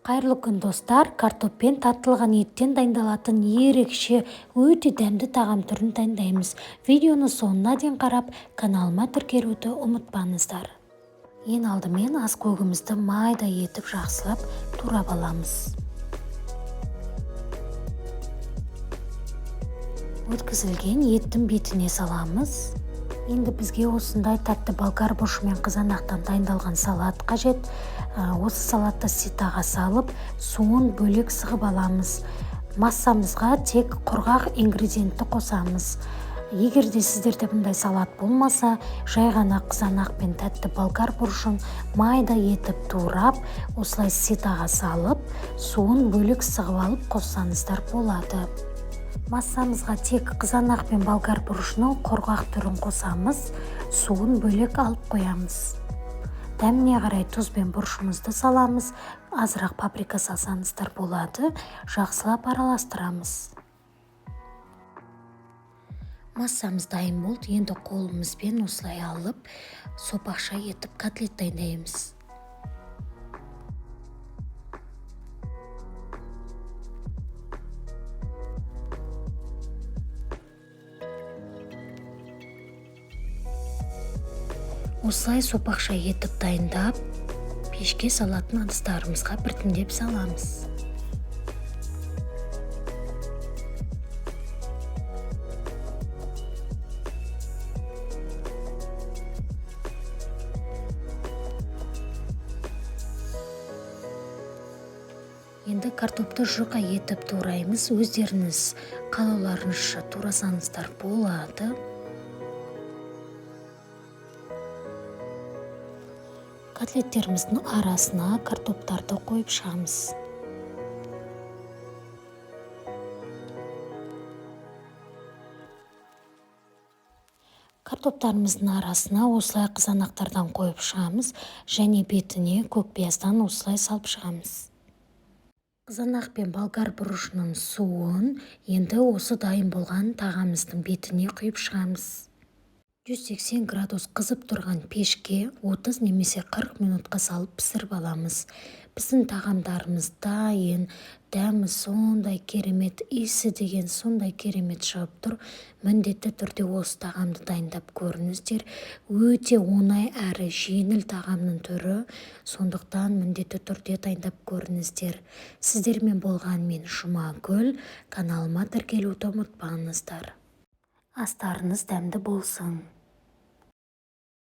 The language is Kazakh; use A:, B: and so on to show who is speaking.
A: Қайырлы күн достар, картоппен татылған еттен дайындалатын ерекше өте дәмді тағам түрін дайындаймыз. Видеоны соңына дейін қарап, каналыма тіркелуді ұмытпаңыздар. Ең алдымен аскөгімізді майда етіп жақсылап турап аламыз. Өткізілген еттің бетіне саламыз. Енді бізге осындай тәтті болгар бұрышы мен қызанақтан дайындалған салат қажет. Осы салатты ситаға салып, суын бөлек сығып аламыз. Массамызға тек құрғақ ингредиентті қосамыз. Егер де сіздерде бұндай салат болмаса, жай ғана қызанақ пен тәтті болгар бұрышын майда етіп турап, осылай ситаға салып, суын бөлек сығып алып қоссаңыздар болады. Массамызға тек қызанақ пен болгар бұрышының құрғақ түрін қосамыз, суын бөлек алып қоямыз. Дәміне қарай тұз бен бұрышымызды саламыз, азырақ паприка салсаңыздар болады, жақсылап араластырамыз. Массамыз дайын болды, енді қолымызбен осылай алып, сопақша етіп котлет дайындаймыз. Осылай сопақша етіп дайындап, пешке салатын ыдыстарымызға біртіндеп саламыз. Енді картопты жұқа етіп тураймыз. Өздеріңіз қалауларыңызша турасаңыздар болады. Котлеттеріміздің арасына картоптарды қойып шығамыз. Картоптарымыздың арасына осылай қызанақтардан қойып шығамыз, және бетіне көкпияздан осылай салып шығамыз. Қызанақ пен болгар бұрышының суын енді осы дайын болған тағамыздың бетіне құйып шығамыз. 180 градус қызып тұрған пешке 30 немесе 40 минутқа салып пісіріп аламыз. Біздің тағамдарымыз дайын, дәмі сондай керемет, иісі деген сондай керемет шығып тұр. Міндетті түрде осы тағамды дайындап көріңіздер. Өте оңай әрі жеңіл тағамның түрі, сондықтан міндетті түрде дайындап көріңіздер. Сіздермен болған мен Жұмагүл, каналыма тіркелуді ұмытпаңыздар. Астарыңыз дәмді болсын.